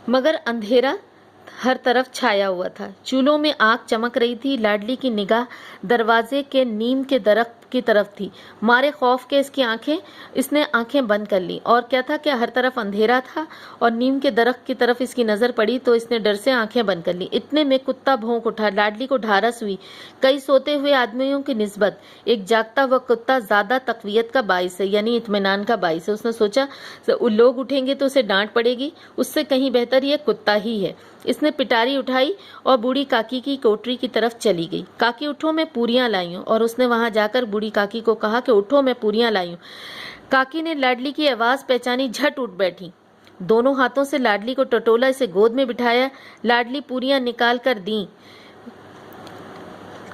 मगर अंधेरा हर तरफ छाया हुआ था। चूल्हों में आग चमक रही थी। लाडली की निगाह दरवाजे के नीम के दरख्त की तरफ थी। मारे खौफ के इसने आंखें बंद कर ली। और क्या था कि हर तरफ अंधेरा था और नीम के दरख्त की तरफ इसकी नजर पड़ी तो इसने डर से आंखें बंद कर ली। इतने में कुत्ता भौंक उठा। लाडली को ढारस हुई। कई सोते हुए आदमियों की निस्बत एक जागता हुआ कुत्ता ज्यादा तकवीयत का बाइस है, यानी इत्मीनान का बाइस है। उसने सोचा लोग उठेंगे तो उसे डांट पड़ेगी, उससे कहीं बेहतर ये कुत्ता ही है। इसने पिटारी उठाई और बूढ़ी काकी की कोठरी की तरफ चली गई। काकी उठो, मैं पूरियां लाई हूं। और उसने वहां जाकर बूढ़ी काकी को कहा कि उठो, मैं पूरियां लाई हूं। काकी ने लाडली की आवाज पहचानी, झट उठ बैठी। दोनों हाथों से लाडली को टटोला, इसे गोद में बिठाया। लाडली पूरियां निकाल कर दी।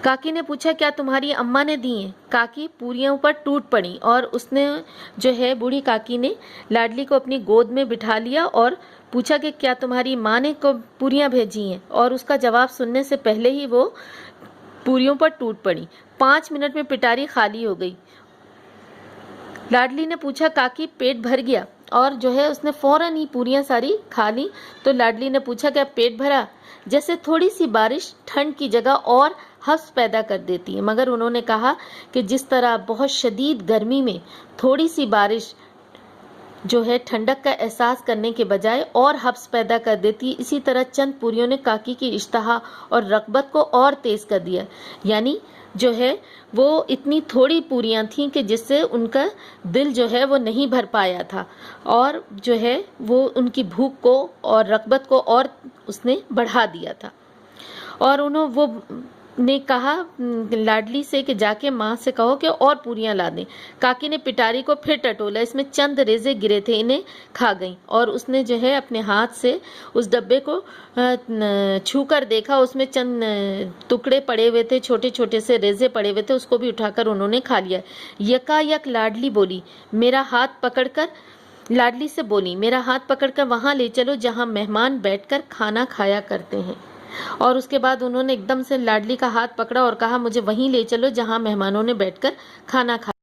काकी ने पूछा, क्या तुम्हारी अम्मा ने दी हैं? काकी पूरियों पर टूट पड़ी और उसने बूढ़ी काकी ने लाडली को अपनी गोद में बिठा लिया और पूछा कि क्या तुम्हारी माँ ने को पूरियां भेजी हैं? और उसका जवाब सुनने से पहले ही वो पूरियों पर टूट पड़ी। 5 मिनट में पिटारी खाली हो गई। लाडली ने पूछा, काकी पेट भर गया? और उसने फौरन ही पूरियां सारी खा ली। तो लाडली ने पूछा, क्या पेट भरा? जैसे थोड़ी सी बारिश ठंड की जगह और हफ्स पैदा कर देती है। मगर उन्होंने कहा कि जिस तरह बहुत शदीद गर्मी में थोड़ी सी बारिश ठंडक का एहसास करने के बजाय और हफ्स पैदा कर देती है, इसी तरह चंद पूरियों ने काकी की इश्तहा और रग़बत को और तेज कर दिया। यानी वो इतनी थोड़ी पूरियां थीं कि जिससे उनका दिल वो नहीं भर पाया था और वो उनकी भूख को और रग़बत को और उसने बढ़ा दिया था। और वो ने कहा लाडली से कि जाके माँ से कहो कि और पूरियां ला दें। काकी ने पिटारी को फिर टटोला। इसमें चंद रेजे गिरे थे, इन्हें खा गई। और उसने अपने हाथ से उस डब्बे को छू कर देखा। उसमें चंद टुकड़े पड़े हुए थे, छोटे छोटे से रेजे पड़े हुए थे। उसको भी उठाकर उन्होंने खा लिया। यकायक लाडली बोली, मेरा हाथ पकड़कर लाडली से बोली, मेरा हाथ पकड़कर वहां ले चलो जहां मेहमान बैठकर खाना खाया करते हैं। और उसके बाद उन्होंने एकदम से लाडली का हाथ पकड़ा और कहा, मुझे वहीं ले चलो जहां मेहमानों ने बैठकर खाना खाया।